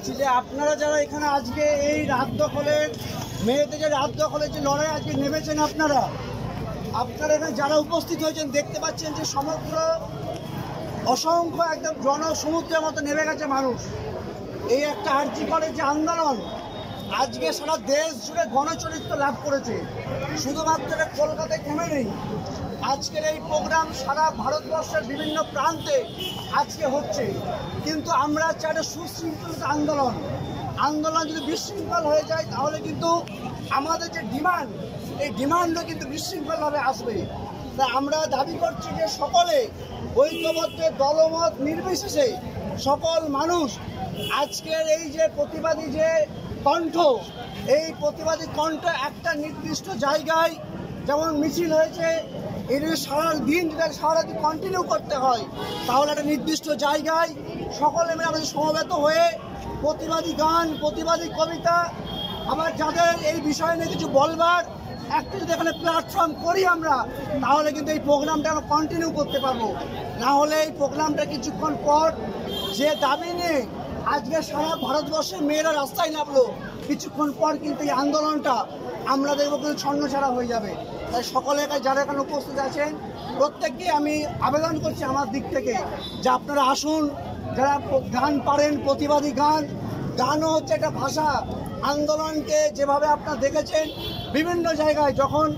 বলছি যে আপনারা যারা এখানে আজকে এই রাত দখলের মেয়েদের যে রাত দখলের যে লড়াই আজকে নেমেছেন, আপনারা এখানে যারা উপস্থিত হয়েছেন দেখতে পাচ্ছেন যে সমগ্র অসংখ্য একদম জনসমুদ্রের মতো নেমে গেছে মানুষ। এই একটা আরজি করে যে আন্দোলন আজকে সারা দেশ জুড়ে গণচরিত্র লাভ করেছে। শুধুমাত্র কলকাতায় থেমে নেই, আজকের এই প্রোগ্রাম সারা ভারতবর্ষের বিভিন্ন প্রান্তে আজকে হচ্ছে। কিন্তু আমরা চাই একটা সুশৃঙ্খলিত আন্দোলন যদি বিশৃঙ্খল হয়ে যায় তাহলে কিন্তু আমাদের যে ডিমান্ড, এই ডিমান্ডও কিন্তু বিশৃঙ্খলভাবে আসবে। তাই আমরা দাবি করছি যে সকলে ঐক্যবদ্ধ দলমত নির্বিশেষে সকল মানুষ আজকের এই যে প্রতিবাদী যে কণ্ঠ, এই প্রতিবাদী কণ্ঠ একটা নির্দিষ্ট জায়গায় যেমন মিছিল হয়েছে, এটা সারাদিন যদি সারাদিন কন্টিনিউ করতে হয় তাহলে একটা নির্দিষ্ট জায়গায় সকলে মিলে আমাদের সমবেত হয়ে প্রতিবাদী গান, প্রতিবাদী কবিতা, আবার যাদের এই বিষয় নিয়ে কিছু বলবার একটা যদি এখানে প্ল্যাটফর্ম করি আমরা, তাহলে কিন্তু এই প্রোগ্রামটা আমরা কন্টিনিউ করতে পারবো। না হলে এই প্রোগ্রামটা কিছুক্ষণ পর যে দাবি নিয়ে আজকে সারা ভারতবর্ষের মেয়েরা রাস্তায় নামলো, কিছুক্ষণ পর কিন্তু এই আন্দোলনটা আমরা দেখবো কিন্তু ছন্নছাড়া হয়ে যাবে। তাই সকলে যারা এখানে উপস্থিত আছেন প্রত্যেককে আমি আবেদন করছি আমার দিক থেকে যে আপনারা আসুন, যারা গান পারেন, প্রতিবাদী গানও হচ্ছে একটা ভাষা। আন্দোলনকে যেভাবে আপনারা দেখেছেন বিভিন্ন জায়গায় যখন